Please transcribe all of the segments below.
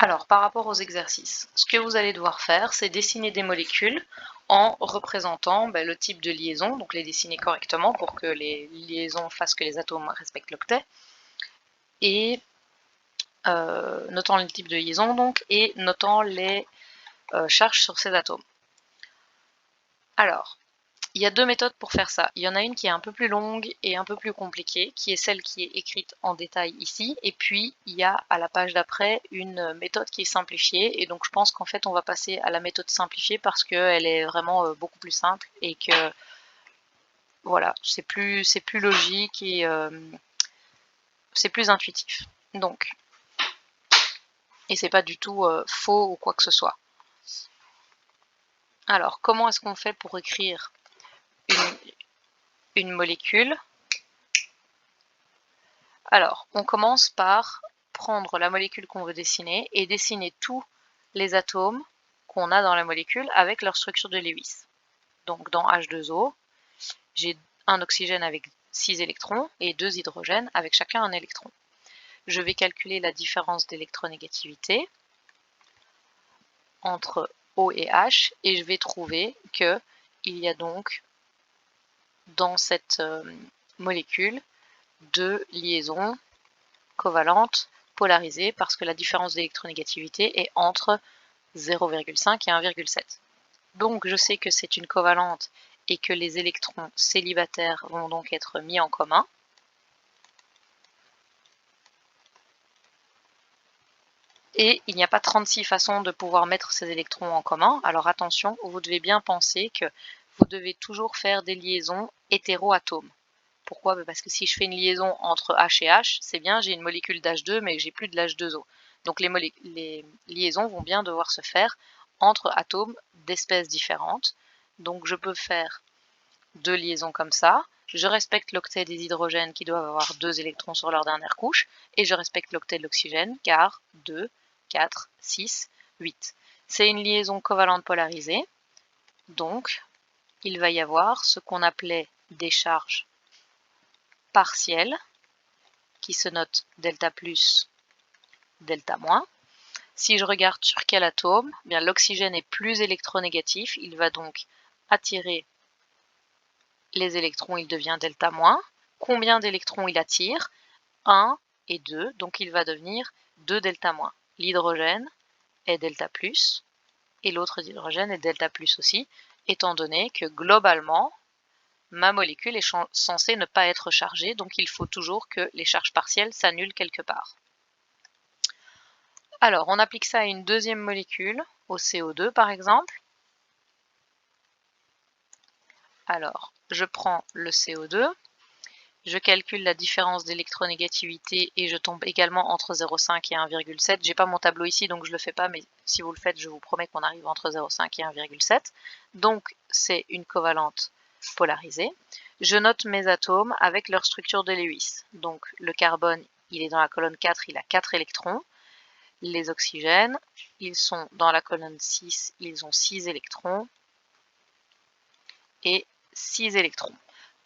Alors, par rapport aux exercices, ce que vous allez devoir faire, c'est dessiner des molécules en représentant le type de liaison, donc les dessiner correctement pour que les liaisons fassent que les atomes respectent l'octet, et notant le type de liaison donc, et notant les charges sur ces atomes. Alors, il y a deux méthodes pour faire ça. Il y en a une qui est un peu plus longue et un peu plus compliquée, qui est celle qui est écrite en détail ici, et puis il y a à la page d'après une méthode qui est simplifiée, et donc je pense qu'en fait on va passer à la méthode simplifiée parce qu'elle est vraiment beaucoup plus simple, et que voilà, c'est plus logique et c'est plus intuitif. Donc, et c'est pas du tout faux ou quoi que ce soit. Alors, comment est-ce qu'on fait pour écrire une molécule? Alors, on commence par prendre la molécule qu'on veut dessiner et dessiner tous les atomes qu'on a dans la molécule avec leur structure de Lewis. Donc dans H2O, j'ai un oxygène avec 6 électrons et 2 hydrogènes avec chacun un électron. Je vais calculer la différence d'électronégativité entre O et H et je vais trouver qu'il y a donc dans cette molécule 2 liaisons covalentes polarisées parce que la différence d'électronégativité est entre 0,5 et 1,7. Donc je sais que c'est une covalente et que les électrons célibataires vont donc être mis en commun. Et il n'y a pas 36 façons de pouvoir mettre ces électrons en commun. Alors attention, vous devez bien penser que vous devez toujours faire des liaisons hétéroatomes. Pourquoi? Parce que si je fais une liaison entre H et H, c'est bien, j'ai une molécule d'H2, mais j'ai plus de l'H2O. Donc les liaisons vont bien devoir se faire entre atomes d'espèces différentes. Donc je peux faire deux liaisons comme ça. Je respecte l'octet des hydrogènes qui doivent avoir 2 électrons sur leur dernière couche, et je respecte l'octet de l'oxygène car 2, 4, 6, 8. C'est une liaison covalente polarisée, donc il va y avoir ce qu'on appelait des charges partielles qui se notent delta plus, delta moins. Si je regarde sur quel atome, bien l'oxygène est plus électronégatif, il va donc attirer les électrons, il devient delta moins. Combien d'électrons il attire? 1 et 2, donc il va devenir 2 delta moins. L'hydrogène est delta plus, et l'autre hydrogène est delta plus aussi, étant donné que globalement, ma molécule est censée ne pas être chargée, donc il faut toujours que les charges partielles s'annulent quelque part. Alors, on applique ça à une deuxième molécule, au CO2 par exemple. Alors, je prends le CO2, je calcule la différence d'électronégativité et je tombe également entre 0,5 et 1,7. J'ai pas mon tableau ici, donc je le fais pas, mais si vous le faites, je vous promets qu'on arrive entre 0,5 et 1,7. Donc, c'est une covalente polarisée. Je note mes atomes avec leur structure de Lewis. Donc, le carbone, il est dans la colonne 4, il a 4 électrons. Les oxygènes, ils sont dans la colonne 6, ils ont 6 électrons et 6 électrons.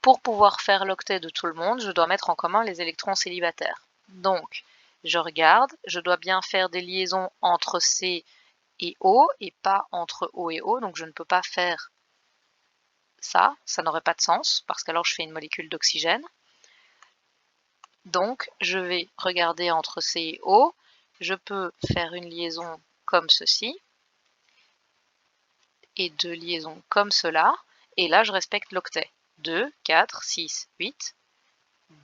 Pour pouvoir faire l'octet de tout le monde, je dois mettre en commun les électrons célibataires. Donc, je regarde, je dois bien faire des liaisons entre C et O et pas entre O et O, donc je ne peux pas faire ça, ça n'aurait pas de sens, parce qu'alors je fais une molécule d'oxygène. Donc, je vais regarder entre C et O, je peux faire une liaison comme ceci, et deux liaisons comme cela, et là je respecte l'octet. 2, 4, 6, 8,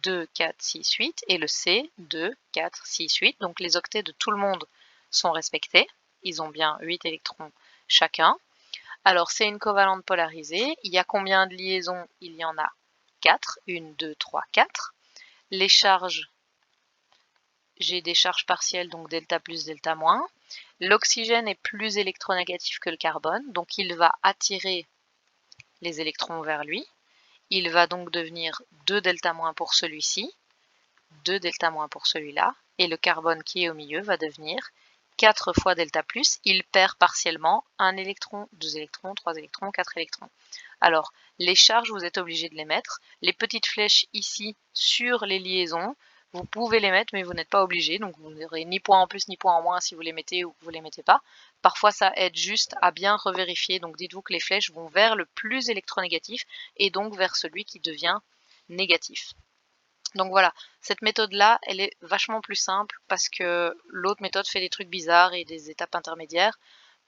2, 4, 6, 8, et le C, 2, 4, 6, 8. Donc les octets de tout le monde sont respectés, ils ont bien 8 électrons chacun. Alors c'est une covalente polarisée, il y a combien de liaisons? Il y en a 4, 1, 2, 3, 4. Les charges, j'ai des charges partielles, donc delta plus, delta moins. L'oxygène est plus électronégatif que le carbone, donc il va attirer les électrons vers lui. Il va donc devenir 2 delta moins pour celui-ci, 2 delta moins pour celui-là, et le carbone qui est au milieu va devenir 4 fois delta plus. Il perd partiellement 1 électron, 2 électrons, 3 électrons, 4 électrons. Alors, les charges, vous êtes obligé de les mettre. Les petites flèches ici sur les liaisons Vous pouvez les mettre, mais vous n'êtes pas obligé, donc vous n'aurez ni point en plus ni point en moins si vous les mettez ou que vous les mettez pas. Parfois, ça aide juste à bien revérifier, donc dites-vous que les flèches vont vers le plus électronégatif et donc vers celui qui devient négatif. Donc voilà, cette méthode-là, elle est vachement plus simple parce que l'autre méthode fait des trucs bizarres et des étapes intermédiaires.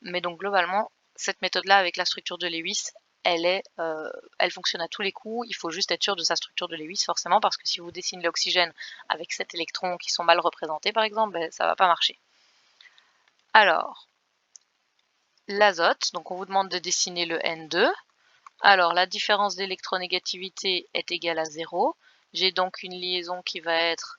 Mais donc globalement, cette méthode-là avec la structure de Lewis, elle fonctionne à tous les coups. Il faut juste être sûr de sa structure de Lewis forcément parce que si vous dessinez l'oxygène avec 7 électrons qui sont mal représentés par exemple, ben, ça va pas marcher. Alors, l'azote, donc on vous demande de dessiner le N2. Alors la différence d'électronégativité est égale à 0. J'ai donc une liaison qui va être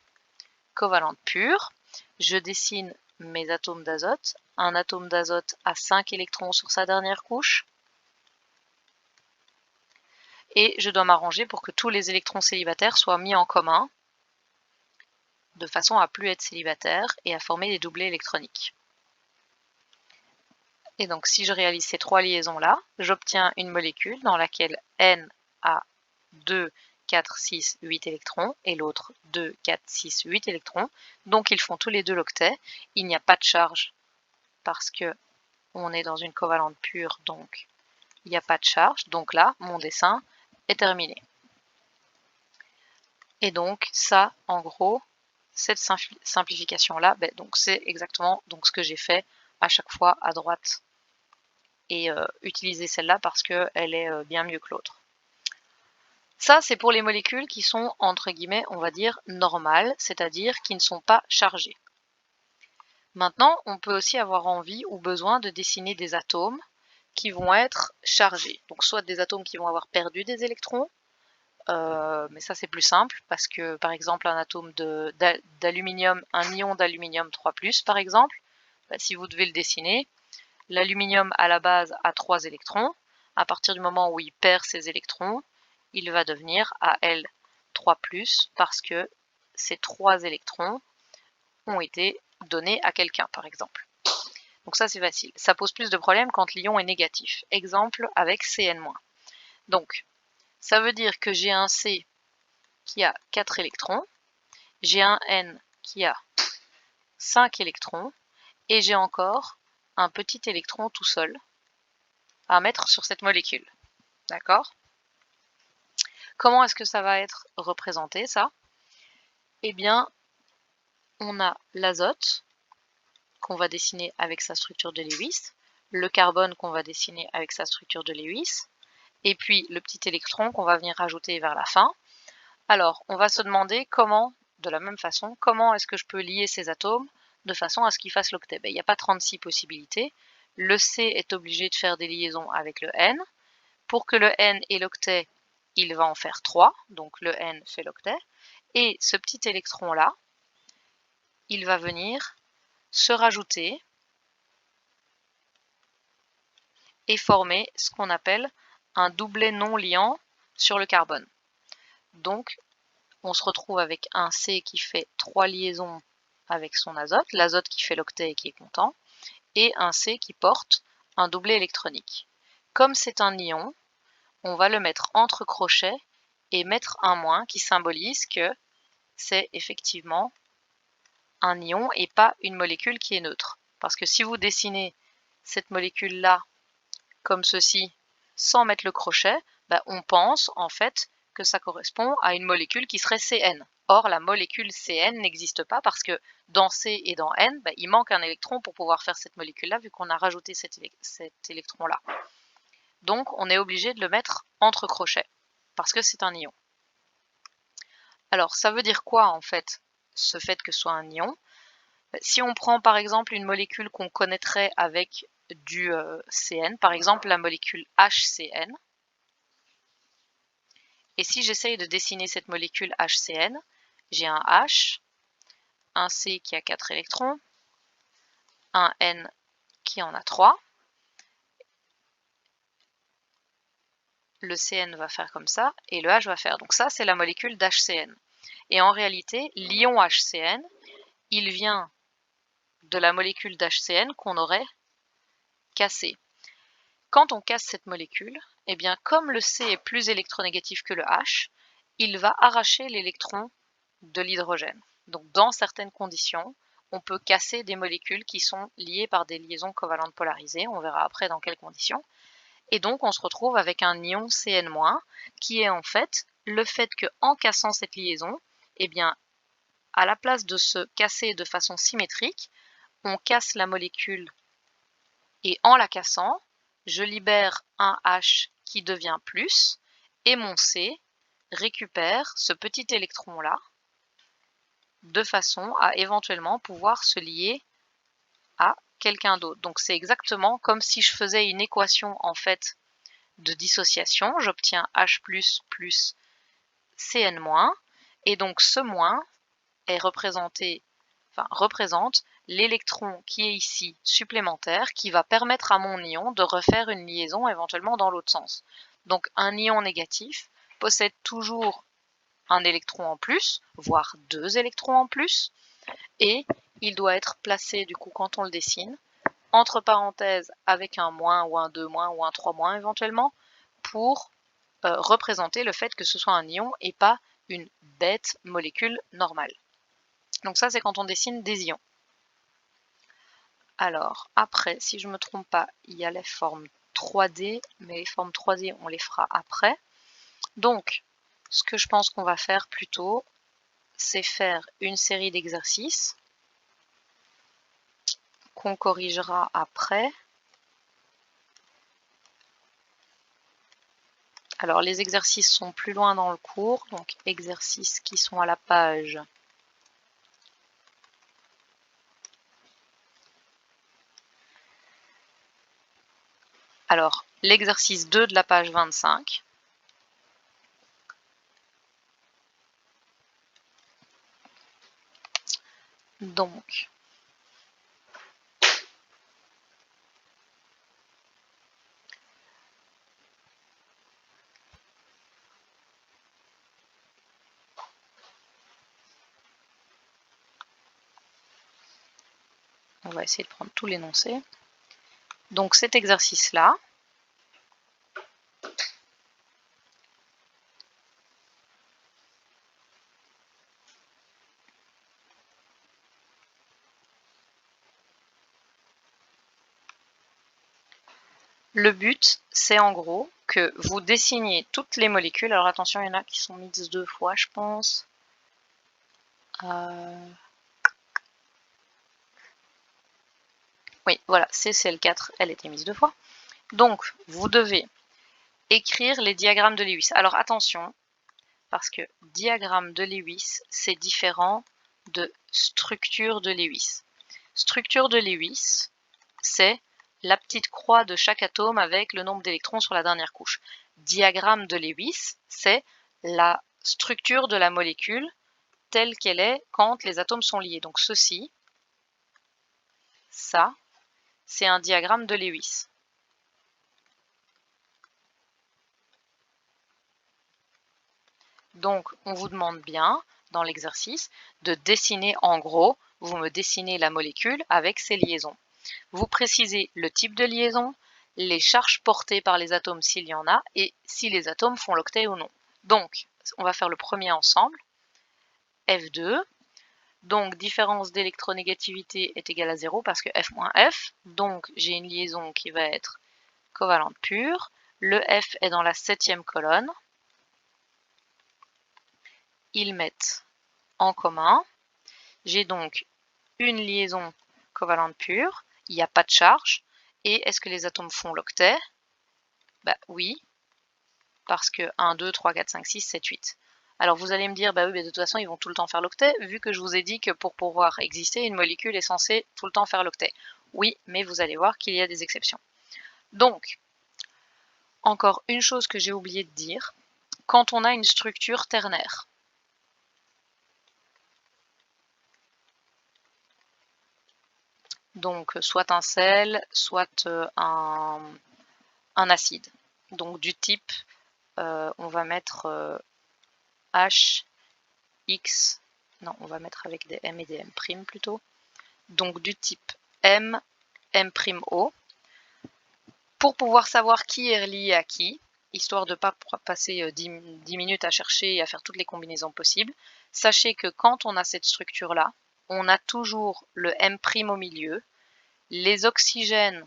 covalente pure. Je dessine mes atomes d'azote. Un atome d'azote a 5 électrons sur sa dernière couche. Et je dois m'arranger pour que tous les électrons célibataires soient mis en commun, de façon à plus être célibataire et à former des doublés électroniques. Et donc si je réalise ces trois liaisons-là, j'obtiens une molécule dans laquelle N a 2, 4, 6, 8 électrons et l'autre 2, 4, 6, 8 électrons. Donc ils font tous les deux l'octet. Il n'y a pas de charge parce que on est dans une covalente pure, donc il n'y a pas de charge. Donc là, mon dessin est terminé. Et donc ça, en gros, cette simplification-là, ben, donc c'est exactement donc, ce que j'ai fait à chaque fois à droite. Et utiliser celle-là parce qu'elle est bien mieux que l'autre. Ça, c'est pour les molécules qui sont, entre guillemets, on va dire, normales, c'est-à-dire qui ne sont pas chargées. Maintenant, on peut aussi avoir envie ou besoin de dessiner des atomes qui vont être chargés. Donc soit des atomes qui vont avoir perdu des électrons, mais ça c'est plus simple parce que par exemple un atome d'aluminium, un ion d'aluminium 3+, par exemple, bah, si vous devez le dessiner, l'aluminium à la base a 3 électrons. À partir du moment où il perd ses électrons, il va devenir Al3+, parce que ces 3 électrons ont été donnés à quelqu'un, par exemple. Donc ça c'est facile. Ça pose plus de problèmes quand l'ion est négatif. Exemple avec Cn-. Donc ça veut dire que j'ai un C qui a 4 électrons, j'ai un N qui a 5 électrons, et j'ai encore un petit électron tout seul à mettre sur cette molécule. D'accord? Comment est-ce que ça va être représenté, ça? Eh bien, on a l'azote qu'on va dessiner avec sa structure de Lewis, le carbone qu'on va dessiner avec sa structure de Lewis, et puis le petit électron qu'on va venir rajouter vers la fin. Alors, on va se demander comment, de la même façon, comment est-ce que je peux lier ces atomes de façon à ce qu'ils fassent l'octet? Il n'y a pas 36 possibilités. Le C est obligé de faire des liaisons avec le N. Pour que le N ait l'octet, il va en faire 3, donc le N fait l'octet. Et ce petit électron-là, il va venir se rajouter et former ce qu'on appelle un doublet non liant sur le carbone. Donc, on se retrouve avec un C qui fait 3 liaisons avec son azote, l'azote qui fait l'octet et qui est content, et un C qui porte un doublet électronique. Comme c'est un ion, on va le mettre entre crochets et mettre un moins qui symbolise que c'est effectivement un ion et pas une molécule qui est neutre. Parce que si vous dessinez cette molécule-là comme ceci, sans mettre le crochet, bah, on pense en fait que ça correspond à une molécule qui serait Cn. Or, la molécule Cn n'existe pas parce que dans C et dans N, bah, il manque un électron pour pouvoir faire cette molécule-là vu qu'on a rajouté cet électron-là. Donc, on est obligé de le mettre entre crochets parce que c'est un ion. Alors, ça veut dire quoi en fait, ce fait que ce soit un ion? Si on prend par exemple une molécule qu'on connaîtrait avec du Cn, par exemple la molécule HCN, et si j'essaye de dessiner cette molécule HCN, j'ai un H, un C qui a 4 électrons, un N qui en a 3, le Cn va faire comme ça, et le H va faire. Donc ça, c'est la molécule d'HCN. Et en réalité, l'ion HCN, il vient de la molécule d'HCN qu'on aurait cassée. Quand on casse cette molécule, eh bien, comme le C est plus électronégatif que le H, il va arracher l'électron de l'hydrogène. Donc dans certaines conditions, on peut casser des molécules qui sont liées par des liaisons covalentes polarisées, on verra après dans quelles conditions. Et donc on se retrouve avec un ion Cn-, qui est en fait le fait qu'en cassant cette liaison, eh bien, à la place de se casser de façon symétrique, on casse la molécule et en la cassant, je libère un H qui devient plus et mon C récupère ce petit électron-là de façon à éventuellement pouvoir se lier à quelqu'un d'autre. Donc c'est exactement comme si je faisais une équation en fait de dissociation. J'obtiens H plus Cn-, et donc ce moins est représente l'électron qui est ici supplémentaire, qui va permettre à mon ion de refaire une liaison éventuellement dans l'autre sens. Donc un ion négatif possède toujours un électron en plus, voire 2 électrons en plus, et il doit être placé du coup quand on le dessine, entre parenthèses avec un moins ou un 2- ou un 3- éventuellement, pour représenter le fait que ce soit un ion et pas une bête molécule normale. Donc ça, c'est quand on dessine des ions. Alors, après, si je ne me trompe pas, il y a les formes 3D, mais les formes 3D, on les fera après. Donc, ce que je pense qu'on va faire plutôt, c'est faire une série d'exercices qu'on corrigera après. Alors, les exercices sont plus loin dans le cours, donc exercices qui sont à la page . Alors, l'exercice 2 de la page 25. Donc, on va essayer de prendre tout l'énoncé. Donc cet exercice-là, le but, c'est en gros que vous dessiniez toutes les molécules. Alors attention, il y en a qui sont mises 2 fois, je pense. Oui, voilà, CCl4, elle était mise 2 fois. Donc, vous devez écrire les diagrammes de Lewis. Alors attention, parce que diagramme de Lewis, c'est différent de structure de Lewis. Structure de Lewis, c'est la petite croix de chaque atome avec le nombre d'électrons sur la dernière couche. Diagramme de Lewis, c'est la structure de la molécule telle qu'elle est quand les atomes sont liés. Donc ceci, ça, c'est un diagramme de Lewis. Donc on vous demande bien, dans l'exercice, de dessiner en gros, vous me dessinez la molécule avec ses liaisons. Vous précisez le type de liaison, les charges portées par les atomes s'il y en a, et si les atomes font l'octet ou non. Donc, on va faire le premier ensemble, F2, donc différence d'électronégativité est égale à 0 parce que F moins F, donc j'ai une liaison qui va être covalente pure, le F est dans la 7e colonne, ils mettent en commun, j'ai donc une liaison covalente pure, il n'y a pas de charge, et est-ce que les atomes font l'octet? Bah oui, parce que 1, 2, 3, 4, 5, 6, 7, 8. Alors vous allez me dire, bah oui, mais de toute façon, ils vont tout le temps faire l'octet, vu que je vous ai dit que pour pouvoir exister, une molécule est censée tout le temps faire l'octet. Oui, mais vous allez voir qu'il y a des exceptions. Donc, encore une chose que j'ai oublié de dire, quand on a une structure ternaire, donc soit un sel, soit un acide, donc du type, on va mettre H, X, non, on va mettre avec des M et des M' plutôt, donc du type M, M'O. Pour pouvoir savoir qui est relié à qui, histoire de ne pas passer 10 minutes à chercher et à faire toutes les combinaisons possibles, sachez que quand on a cette structure-là, on a toujours le M' au milieu, les oxygènes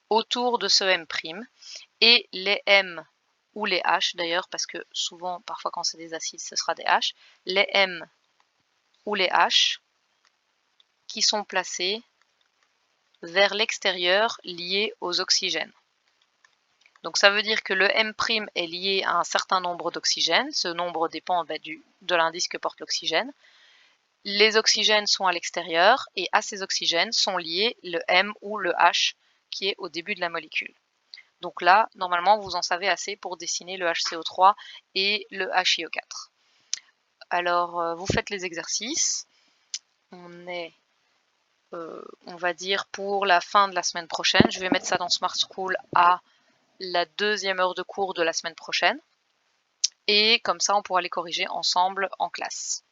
autour de ce M' et les M ou les H d'ailleurs, parce que souvent, parfois quand c'est des acides, ce sera des H, les M ou les H qui sont placés vers l'extérieur liés aux oxygènes. Donc ça veut dire que le M' est lié à un certain nombre d'oxygènes, ce nombre dépend de l'indice que porte l'oxygène. Les oxygènes sont à l'extérieur et à ces oxygènes sont liés le M ou le H qui est au début de la molécule. Donc là, normalement, vous en savez assez pour dessiner le HCO3 et le HiO4. Alors, vous faites les exercices. On est, on va dire, pour la fin de la semaine prochaine. Je vais mettre ça dans Smart School à la 2e heure de cours de la semaine prochaine. Et comme ça, on pourra les corriger ensemble en classe.